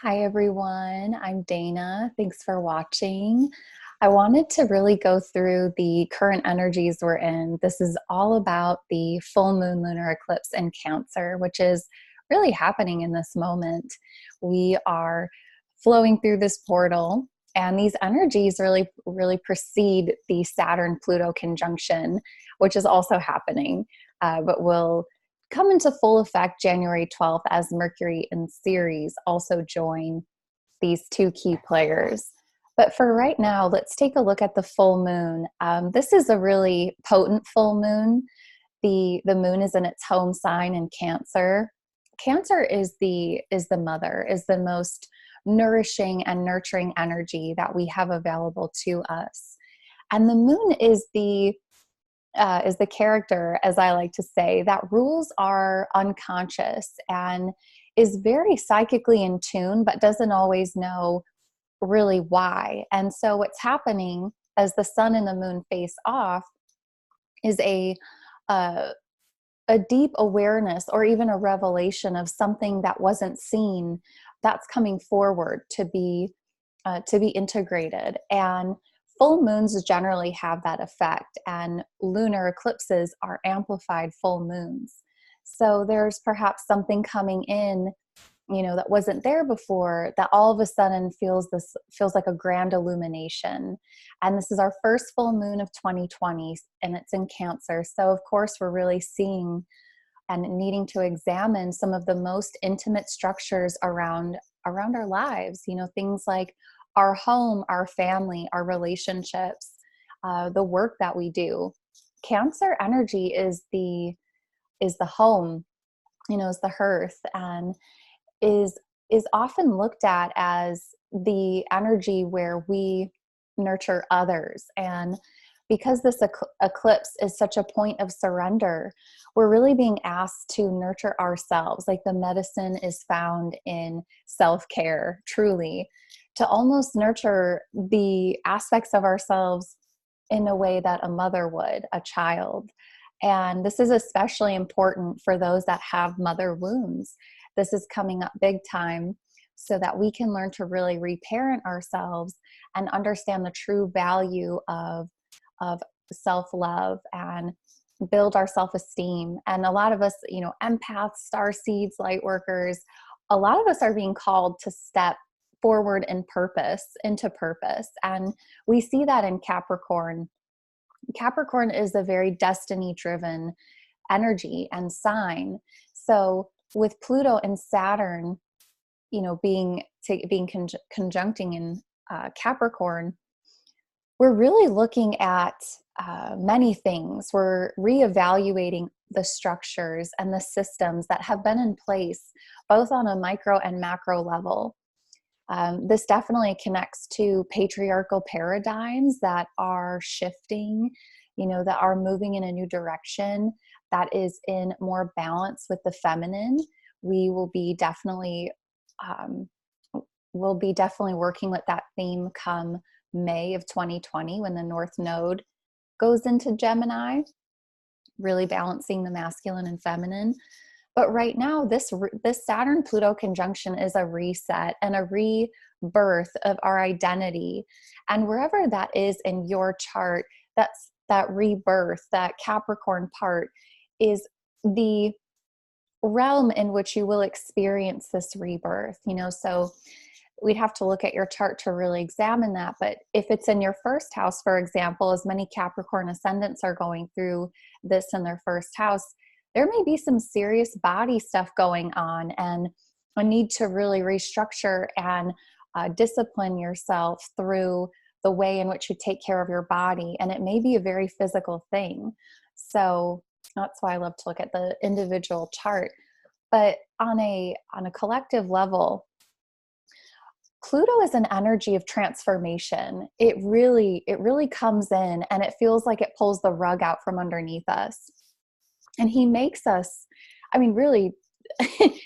Hi, everyone. I'm Dana. Thanks for watching. I wanted to really go through the current energies we're in. This is all about the full moon lunar eclipse in Cancer, which is really happening in this moment. We are flowing through this portal, and these energies really precede the Saturn Pluto conjunction, which is also happening, but will come into full effect January 12th as Mercury and Ceres also join these two key players. But for right now, let's take a look at the full moon. This is a really potent full moon. The moon is in its home sign in Cancer. Cancer is the mother, is the most nourishing and nurturing energy that we have available to us. And the moon is the character, as I like to say, that rules our unconscious and is very psychically in tune, but doesn't always know really why. And so what's happening as the sun and the moon face off is uh, a deep awareness or even a revelation of something that wasn't seen that's coming forward to be integrated. And full moons generally have that effect, and lunar eclipses are amplified full moons. So there's perhaps something coming in, that wasn't there before, that all of a sudden feels like a grand illumination. And this is our first full moon of 2020, and it's in Cancer. So of course we're really seeing and needing to examine some of the most intimate structures around our lives, things like our home, our family, our relationships, the work that we do. Cancer energy is the home, is the hearth, and is often looked at as the energy where we nurture others. And because this eclipse is such a point of surrender, we're really being asked to nurture ourselves. Like the medicine is found in self-care, truly, to almost nurture the aspects of ourselves in a way that a mother would, a child. And this is especially important for those that have mother wounds. This is coming up big time so that we can learn to really reparent ourselves and understand the true value of self-love and build our self-esteem. And a lot of us, empaths, starseeds, light workers, a lot of us are being called to step forward into purpose. And we see that in Capricorn. Capricorn is a very destiny-driven energy and sign. So with Pluto and Saturn, being conjuncting in Capricorn, we're really looking at many things. We're reevaluating the structures and the systems that have been in place, both on a micro and macro level. This definitely connects to patriarchal paradigms that are shifting, that are moving in a new direction, that is in more balance with the feminine. We will be definitely working with that theme come May of 2020, when the North Node goes into Gemini, really balancing the masculine and feminine. But right now, this Saturn Pluto conjunction is a reset and a rebirth of our identity. And wherever that is in your chart, that rebirth, that Capricorn part, is the realm in which you will experience this rebirth. So we'd have to look at your chart to really examine that. But if it's in your first house, for example, as many Capricorn ascendants are going through this in their first house, there may be some serious body stuff going on and a need to really restructure and discipline yourself through the way in which you take care of your body. And it may be a very physical thing. So that's why I love to look at the individual chart. But on a collective level, Pluto is an energy of transformation. It really comes in, and it feels like it pulls the rug out from underneath us. And he makes us, really,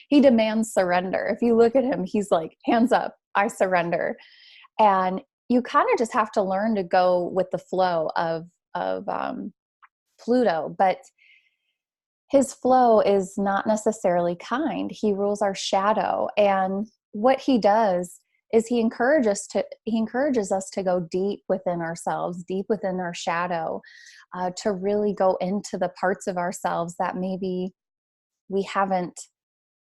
he demands surrender. If you look at him, he's like, hands up, I surrender. And you kind of just have to learn to go with the flow of Pluto. But his flow is not necessarily kind. He rules our shadow. And what he does is he encourages us to go deep within ourselves, deep within our shadow, to really go into the parts of ourselves that maybe we haven't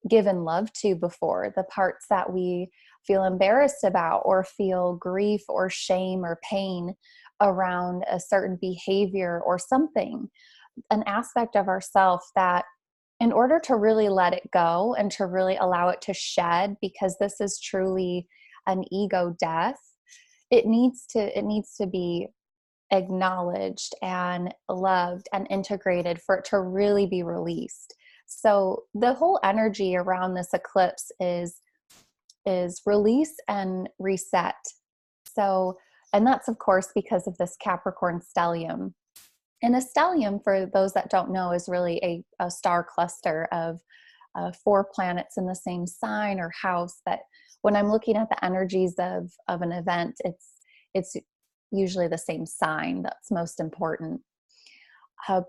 given love to before, the parts that we feel embarrassed about or feel grief or shame or pain around a certain behavior or something, an aspect of ourself that, in order to really let it go and to really allow it to shed, because this is truly an ego death, it needs to be acknowledged and loved and integrated for it to really be released. So the whole energy around this eclipse is release and reset. So, and that's of course because of this Capricorn stellium. And a stellium, for those that don't know, is really a star cluster of 4 planets in the same sign or house. That when I'm looking at the energies of an event, it's usually the same sign that's most important.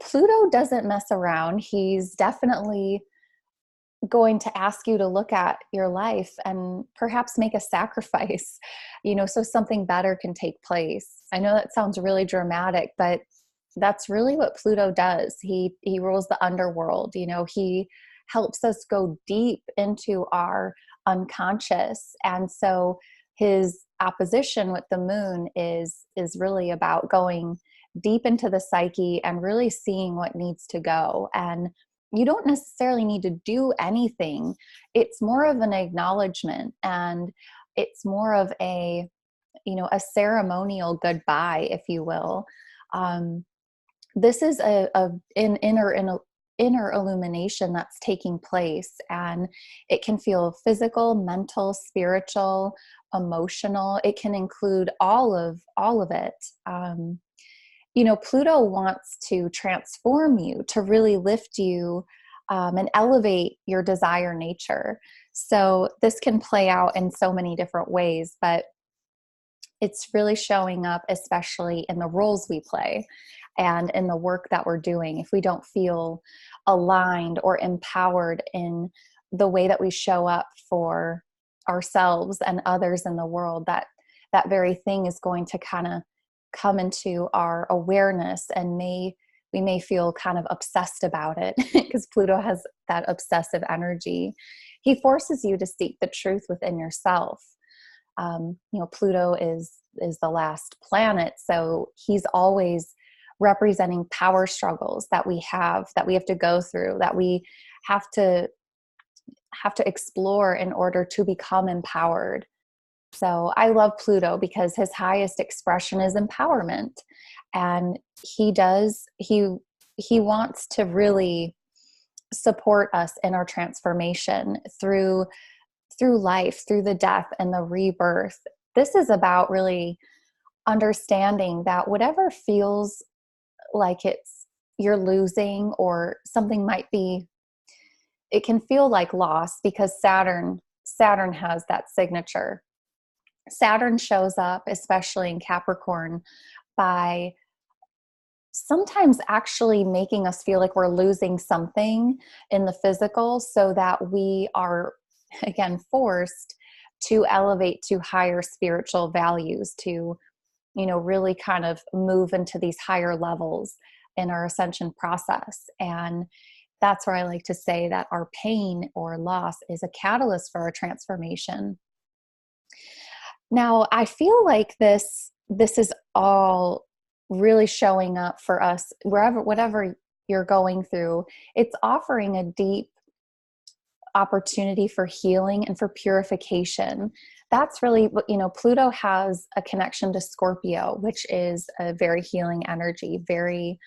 Pluto doesn't mess around. He's definitely going to ask you to look at your life and perhaps make a sacrifice, so something better can take place. I know that sounds really dramatic, but that's really what Pluto does. He rules the underworld. He helps us go deep into our unconscious. And so his opposition with the moon is really about going deep into the psyche and really seeing what needs to go. And you don't necessarily need to do anything. It's more of an acknowledgement, and it's more of a ceremonial goodbye, if you will. This is an inner illumination that's taking place, and it can feel physical, mental, spiritual, emotional. It can include all of it. Pluto wants to transform you, to really lift you, and elevate your desire nature. So this can play out in so many different ways, but it's really showing up, especially in the roles we play and in the work that we're doing. If we don't feel aligned or empowered in the way that we show up for ourselves and others in the world, that very thing is going to kind of come into our awareness, and we may feel kind of obsessed about it because Pluto has that obsessive energy. He forces you to seek the truth within yourself. Pluto is the last planet, so he's always representing power struggles that we have to go through, that we have to explore in order to become empowered. So I love Pluto because his highest expression is empowerment, and he wants to really support us in our transformation through life, through the death and the rebirth. This is about really understanding that whatever feels like you're losing, or something it can feel like loss, because Saturn has that signature. Saturn shows up, especially in Capricorn, by sometimes actually making us feel like we're losing something in the physical, so that we are, again, forced to elevate to higher spiritual values, to, really kind of move into these higher levels in our ascension process. And that's where I like to say that our pain or loss is a catalyst for our transformation. Now, I feel like this is all really showing up for us whatever you're going through. It's offering a deep opportunity for healing and for purification. That's really what, Pluto has a connection to Scorpio, which is a very healing energy, very,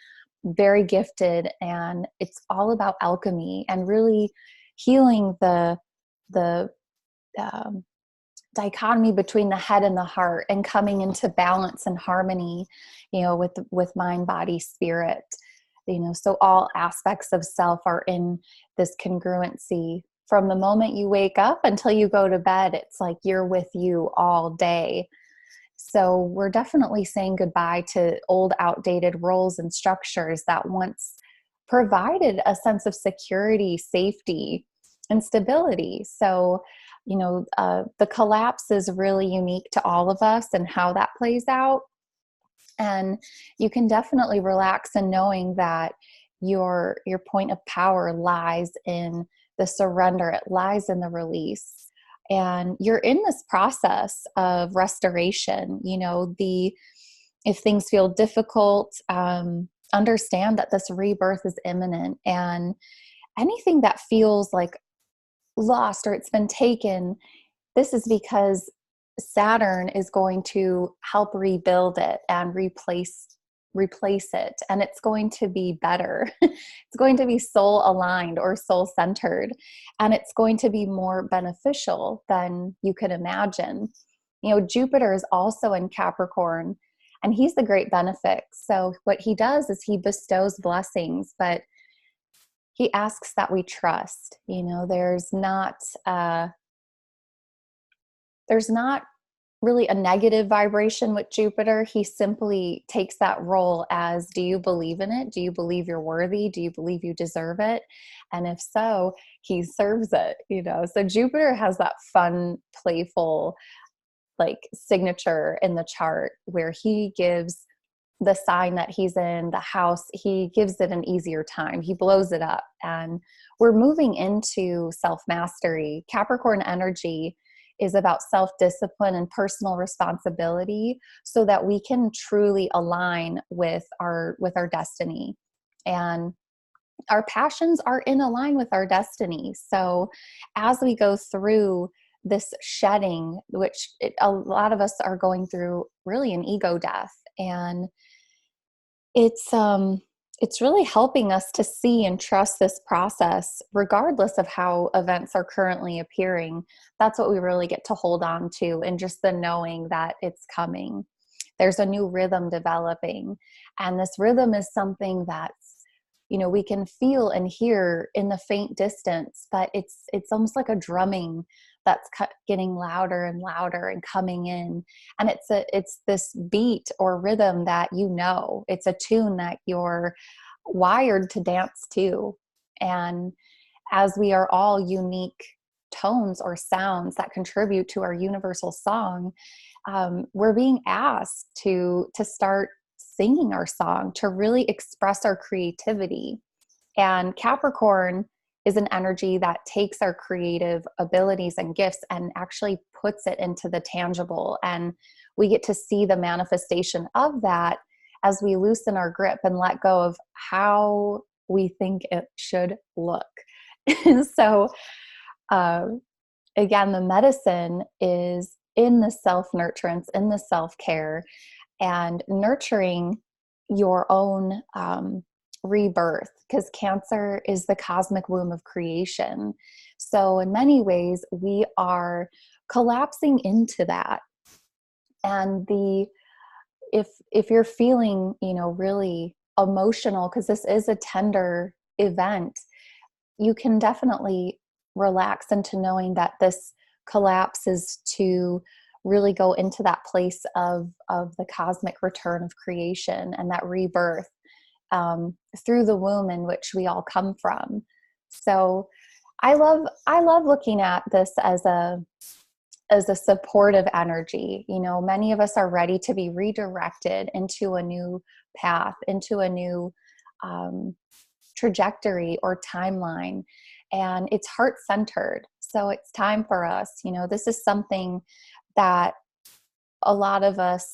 very gifted. And it's all about alchemy and really healing the dichotomy between the head and the heart, and coming into balance and harmony, with mind, body, spirit. So all aspects of self are in this congruency. From the moment you wake up until you go to bed, it's like you're with you all day. So we're definitely saying goodbye to old, outdated roles and structures that once provided a sense of security, safety, and stability. So, the collapse is really unique to all of us and how that plays out. And you can definitely relax in knowing that your point of power lies in the surrender. It lies in the release. And you're in this process of restoration. If things feel difficult, understand that this rebirth is imminent, and anything that feels like lost or it's been taken, this is because Saturn is going to help rebuild it and replace it, and it's going to be better. It's going to be soul aligned or soul centered, and it's going to be more beneficial than you could imagine. Jupiter is also in Capricorn, and he's the great benefic. So what he does is he bestows blessings, but he asks that we trust. There's not really a negative vibration with Jupiter. He simply takes that role as, do you believe in it? Do you believe you're worthy? Do you believe you deserve it? And if so, he serves it, So Jupiter has that fun, playful, signature in the chart where he gives the sign that he's in, the house, he gives it an easier time. He blows it up. And we're moving into self-mastery. Capricorn energy is about self-discipline and personal responsibility so that we can truly align with our destiny. And our passions are in line with our destiny. So as we go through this shedding, which a lot of us are going through really an ego death, and it's really helping us to see and trust this process regardless of how events are currently appearing. That's what we really get to hold on to, and just the knowing that it's coming. There's a new rhythm developing, and this rhythm is something that's, we can feel and hear in the faint distance, but it's almost like a drumming that's getting louder and louder and coming in. And it's this beat or rhythm that it's a tune that you're wired to dance to. And as we are all unique tones or sounds that contribute to our universal song, we're being asked to start singing our song, to really express our creativity. And Capricorn is an energy that takes our creative abilities and gifts and actually puts it into the tangible. And we get to see the manifestation of that as we loosen our grip and let go of how we think it should look. So, again, the medicine is in the self-nurturance, in the self-care, and nurturing your own rebirth, because Cancer is the cosmic womb of creation. So in many ways, we are collapsing into that. And if you're feeling, really emotional, because this is a tender event, you can definitely relax into knowing that this collapse is to really go into that place of the cosmic return of creation and that rebirth through the womb in which we all come from. So I love looking at this as a supportive energy. Many of us are ready to be redirected into a new path, into a new trajectory or timeline. And it's heart-centered. So it's time for us. This is something that a lot of us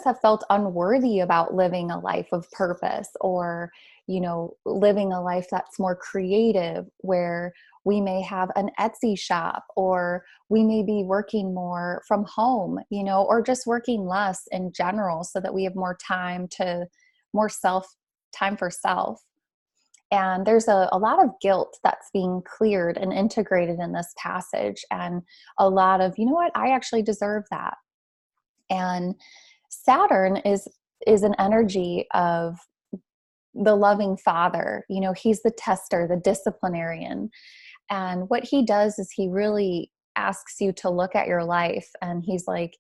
have felt unworthy about living a life of purpose, or, living a life that's more creative, where we may have an Etsy shop, or we may be working more from home, or just working less in general so that we have more time for self. And there's a lot of guilt that's being cleared and integrated in this passage, and a lot of, I actually deserve that. And Saturn is an energy of the loving father. He's the tester, the disciplinarian. And what he does is he really asks you to look at your life, and he's like,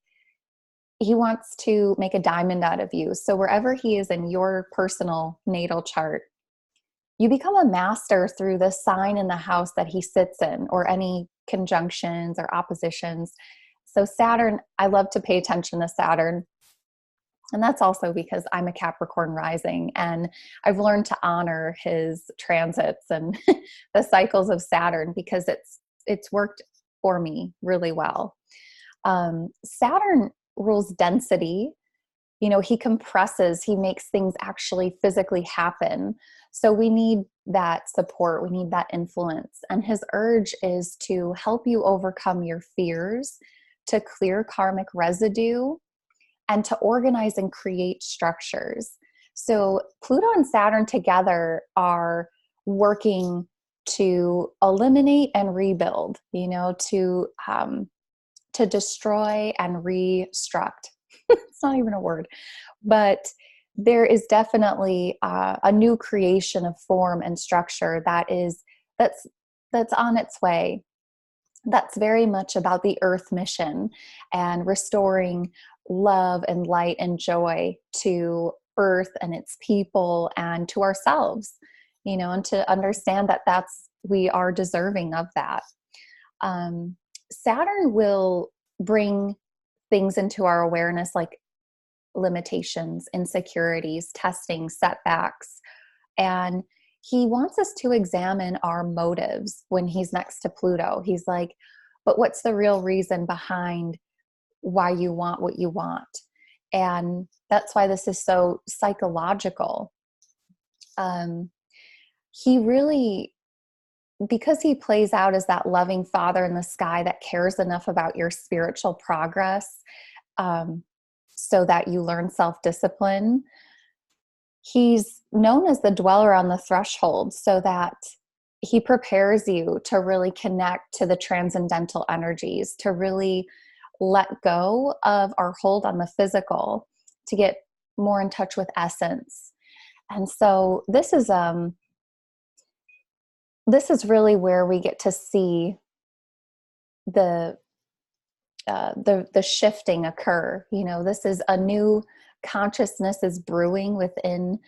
he wants to make a diamond out of you. So wherever he is in your personal natal chart, you become a master through the sign in the house that he sits in, or any conjunctions or oppositions. So Saturn, I love to pay attention to Saturn. And that's also because I'm a Capricorn rising, and I've learned to honor his transits and the cycles of Saturn, because it's worked for me really well. Saturn rules density. You know, he compresses, he makes things actually physically happen. So we need that support, we need that influence. And his urge is to help you overcome your fears, to clear karmic residue, and to organize and create structures. So Pluto and Saturn together are working to eliminate and rebuild, you know, to destroy and restruct. It's not even a word, but there is definitely a new creation of form and structure that's on its way. That's very much about the Earth mission and restoring love and light and joy to Earth and its people and to ourselves, you know, and to understand that we are deserving of that. Saturn will bring things into our awareness like limitations, insecurities, testing, setbacks. And he wants us to examine our motives when he's next to Pluto. He's like, but what's the real reason behind why you want what you want? And that's why this is so psychological. He really, because he plays out as that loving father in the sky that cares enough about your spiritual progress, so that you learn self-discipline. He's known as the dweller on the threshold, so that he prepares you to really connect to the transcendental energies, to really let go of our hold on the physical, to get more in touch with essence. And so this is really where we get to see the shifting occur. You know, this is a new consciousness is brewing within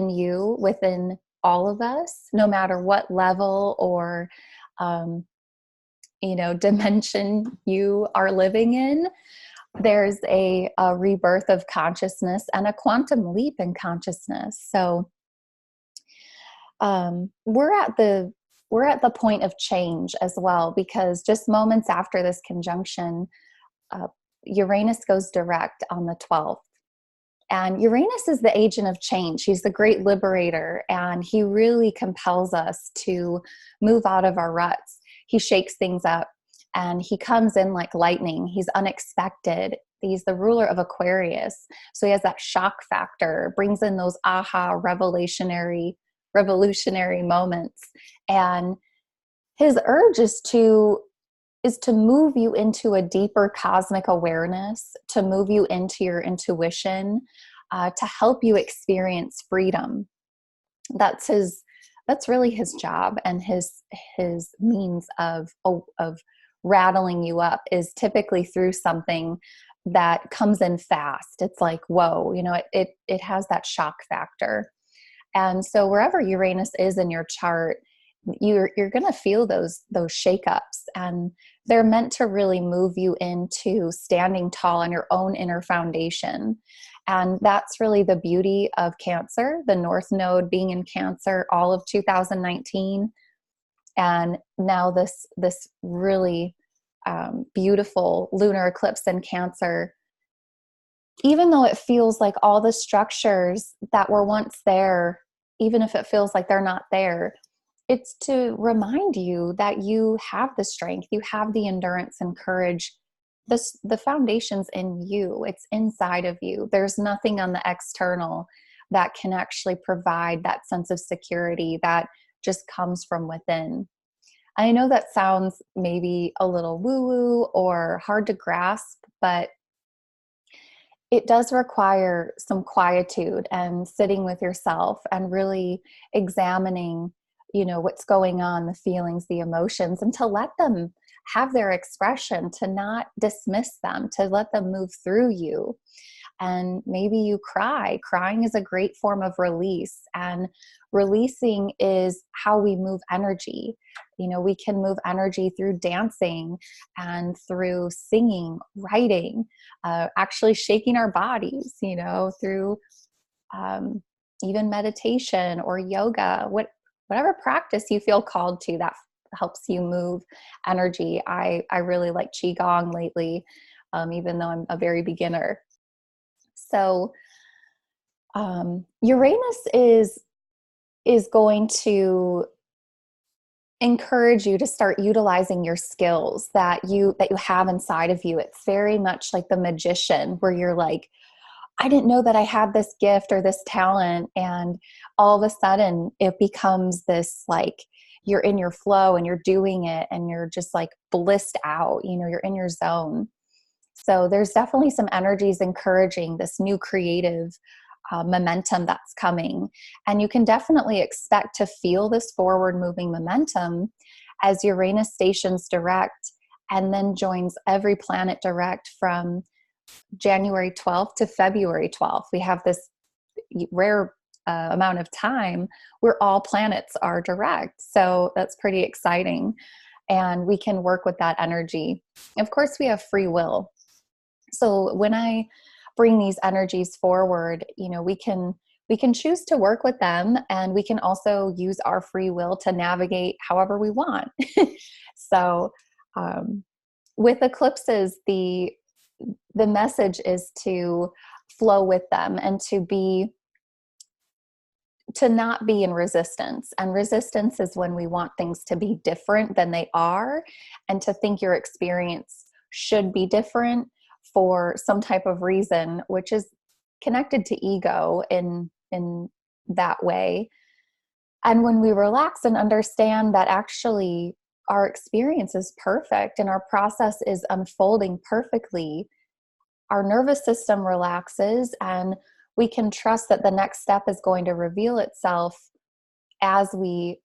you, within all of us, no matter what level or dimension you are living in. There's a rebirth of consciousness and a quantum leap in consciousness. So we're at the point of change as well, because just moments after this conjunction, Uranus goes direct on the 12th. And Uranus is the agent of change. He's the great liberator, and he really compels us to move out of our ruts. He shakes things up, and he comes in like lightning. He's unexpected. He's the ruler of Aquarius. So he has that shock factor, brings in those aha revolutionary moments. And his urge is to move you into a deeper cosmic awareness, to move you into your intuition, to help you experience freedom. That's really his job, and his means of rattling you up is typically through something that comes in fast. It's like, whoa, it has that shock factor. And so wherever Uranus is in your chart, you're going to feel those shakeups, and they're meant to really move you into standing tall on your own inner foundation. And that's really the beauty of Cancer, the North Node being in Cancer all of 2019. And now this really beautiful lunar eclipse in Cancer, even though it feels like all the structures that were once there, even if it feels like they're not there, it's to remind you that you have the strength, you have the endurance and courage. The foundation's in you. It's inside of you. There's nothing on the external that can actually provide that sense of security that just comes from within. I know that sounds maybe a little woo-woo or hard to grasp, but it does require some quietude and sitting with yourself and really examining, what's going on, the feelings, the emotions, and to let them have their expression, to not dismiss them, to let them move through you. And maybe you cry. Crying is a great form of release, and releasing is how we move energy. You know, we can move energy through dancing and through singing, writing, actually shaking our bodies, you know, through even meditation or yoga, whatever practice you feel called to that helps you move energy. I really like Qigong lately, even though I'm a very beginner. So Uranus is going to encourage you to start utilizing your skills that you have inside of you. It's very much like the magician, where you're like, I didn't know that I had this gift or this talent, and all of a sudden it becomes this, like, you're in your flow and you're doing it and you're just like blissed out, you know, you're in your zone. So there's definitely some energies encouraging this new creative momentum that's coming. And you can definitely expect to feel this forward moving momentum as Uranus stations direct and then joins every planet direct from January 12th to February 12th. We have this rare amount of time where all planets are direct. So that's pretty exciting. And we can work with that energy. Of course, we have free will. So when I bring these energies forward, you know, we can choose to work with them, and we can also use our free will to navigate however we want. So with eclipses, the message is to flow with them and to not be in resistance. And resistance is when we want things to be different than they are, and to think your experience should be different for some type of reason, which is connected to ego in that way. And when we relax and understand that actually our experience is perfect and our process is unfolding perfectly, our nervous system relaxes, and we can trust that the next step is going to reveal itself as we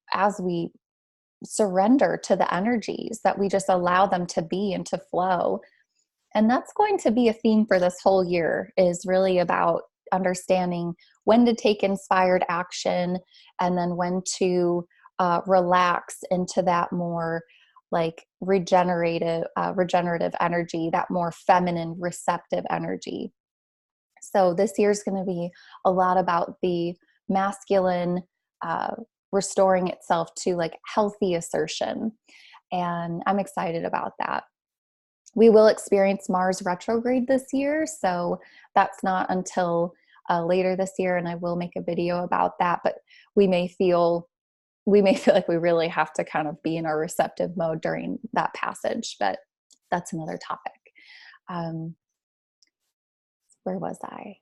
surrender to the energies, that we just allow them to be and to flow. And that's going to be a theme for this whole year, is really about understanding when to take inspired action and then when to relax into that more like regenerative energy, that more feminine, receptive energy. So this year is going to be a lot about the masculine restoring itself to like healthy assertion. And I'm excited about that. We will experience Mars retrograde this year, so that's not until later this year, and I will make a video about that. But we may feel like we really have to kind of be in our receptive mode during that passage, but that's another topic. Where was I?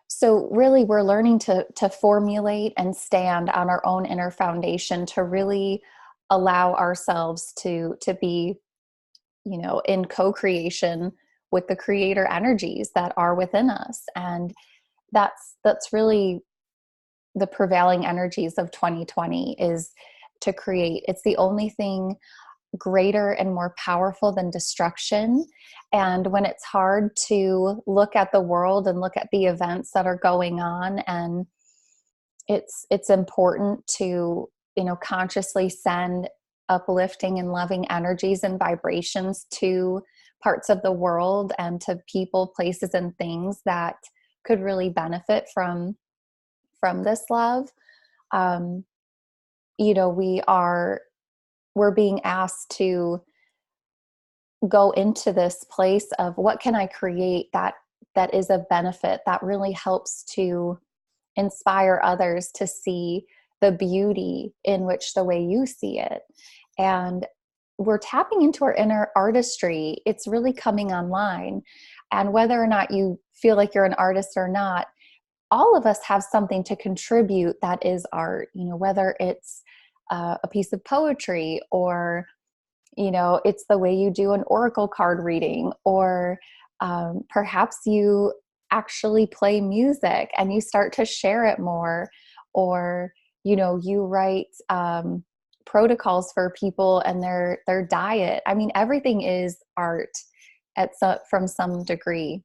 So really, we're learning to formulate and stand on our own inner foundation, to really allow ourselves to be, you know, in co-creation with the creator energies that are within us. And that's really the prevailing energies of 2020, is to create. It's the only thing greater and more powerful than destruction. And when it's hard to look at the world and look at the events that are going on, and it's important to, you know, consciously send uplifting and loving energies and vibrations to parts of the world and to people, places, and things that could really benefit from this love. You know, we're being asked to go into this place of what can I create that is a benefit, that really helps to inspire others to see the beauty in which the way you see it. And we're tapping into our inner artistry. It's really coming online. And whether or not you feel like you're an artist or not, all of us have something to contribute that is art, you know, whether it's a piece of poetry, or, you know, it's the way you do an oracle card reading, or perhaps you actually play music and you start to share it more, or, you know, you write protocols for people and their diet. I mean, everything is art from some degree.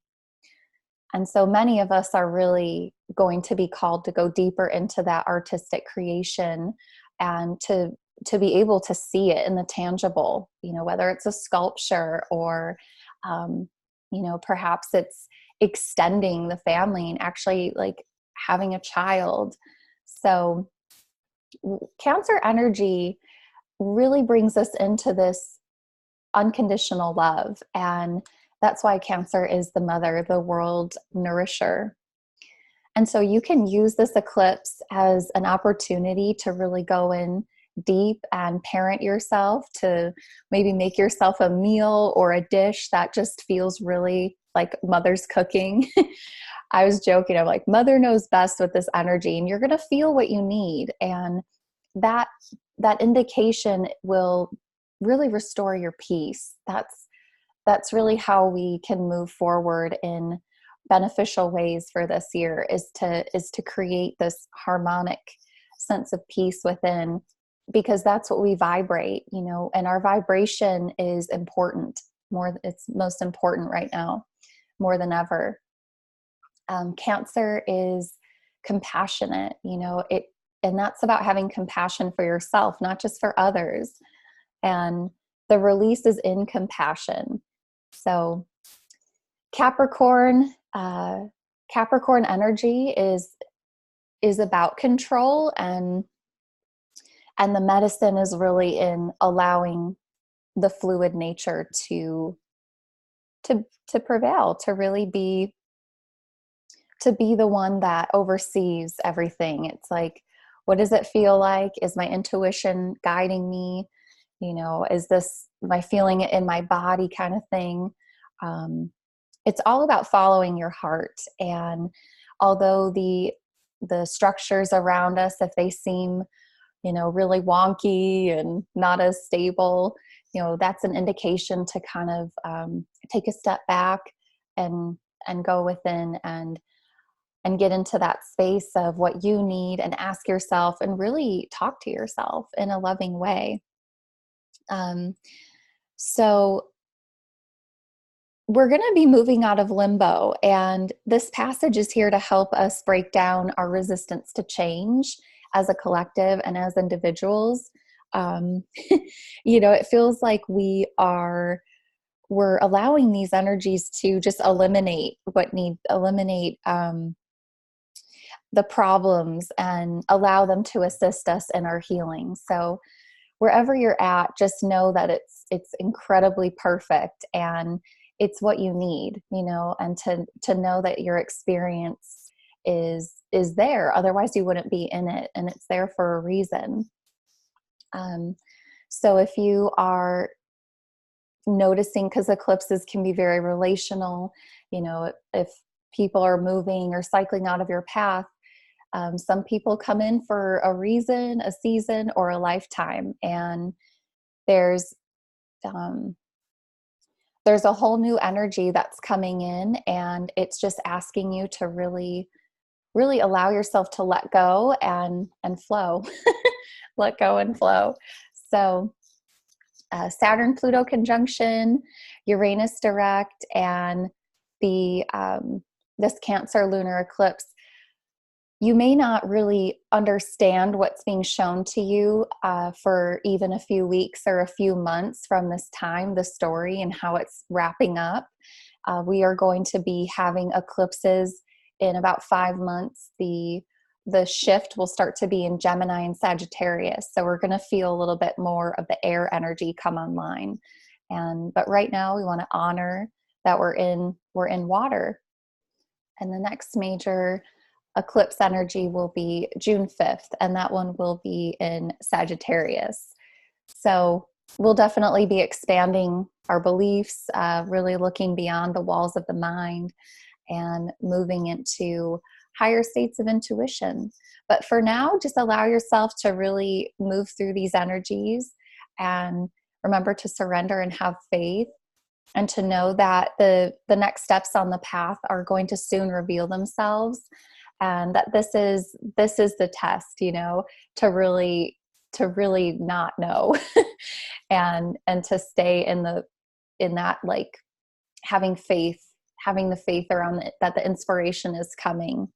And so many of us are really going to be called to go deeper into that artistic creation and to be able to see it in the tangible, whether it's a sculpture or, perhaps it's extending the family and actually like having a child. So Cancer energy really brings us into this unconditional love. And that's why Cancer is the mother, the world nourisher. And so you can use this eclipse as an opportunity to really go in deep and parent yourself, to maybe make yourself a meal or a dish that just feels really like mother's cooking. I was joking, I'm like, mother knows best with this energy, and you're going to feel what you need. And that indication will really restore your peace. That's really how we can move forward in beneficial ways for this year, is to create this harmonic sense of peace within, because that's what we vibrate, and our vibration is important. It's most important right now, more than ever. Cancer is compassionate, and that's about having compassion for yourself, not just for others. And the release is in compassion. So Capricorn energy is about control, and the medicine is really in allowing the fluid nature to prevail, to really be the one that oversees everything. It's like, what does it feel like? Is my intuition guiding me? Is this my feeling it in my body kind of thing? It's all about following your heart. And although the structures around us, if they seem, really wonky and not as stable, that's an indication to kind of take a step back and go within and get into that space of what you need, and ask yourself and really talk to yourself in a loving way. So we're going to be moving out of limbo, and this passage is here to help us break down our resistance to change as a collective and as individuals. It feels like we're allowing these energies to just eliminate the problems and allow them to assist us in our healing. So wherever you're at, just know that it's incredibly perfect, and it's what you need, and to know that your experience is there. Otherwise you wouldn't be in it, and it's there for a reason. So if you are noticing, because eclipses can be very relational, if people are moving or cycling out of your path, some people come in for a reason, a season, or a lifetime. And there's a whole new energy that's coming in, and it's just asking you to really, really allow yourself to let go and flow, let go and flow. So Saturn Pluto Conjunction, Uranus direct, and this Cancer lunar eclipse, you may not really understand what's being shown to you for even a few weeks or a few months from this time, the story and how it's wrapping up. We are going to be having eclipses in about 5 months. The shift will start to be in Gemini and Sagittarius. So we're going to feel a little bit more of the air energy come online. But right now we want to honor that we're in water. And the next major eclipse energy will be June 5th, and that one will be in Sagittarius. So we'll definitely be expanding our beliefs, really looking beyond the walls of the mind and moving into higher states of intuition. But for now, just allow yourself to really move through these energies, and remember to surrender and have faith, and to know that the next steps on the path are going to soon reveal themselves. And that this is the test, to really to really not know and to stay in that, like, having the faith around it, that the inspiration is coming.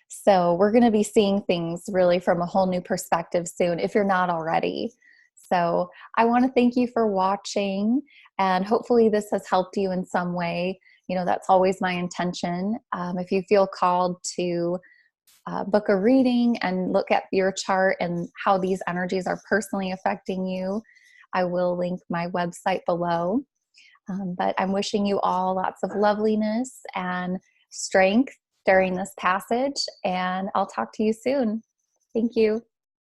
So we're going to be seeing things really from a whole new perspective soon, if you're not already. So I want to thank you for watching, and hopefully this has helped you in some way. You know, that's always my intention. If you feel called to book a reading and look at your chart and how these energies are personally affecting you, I will link my website below. But I'm wishing you all lots of loveliness and strength during this passage, and I'll talk to you soon. Thank you.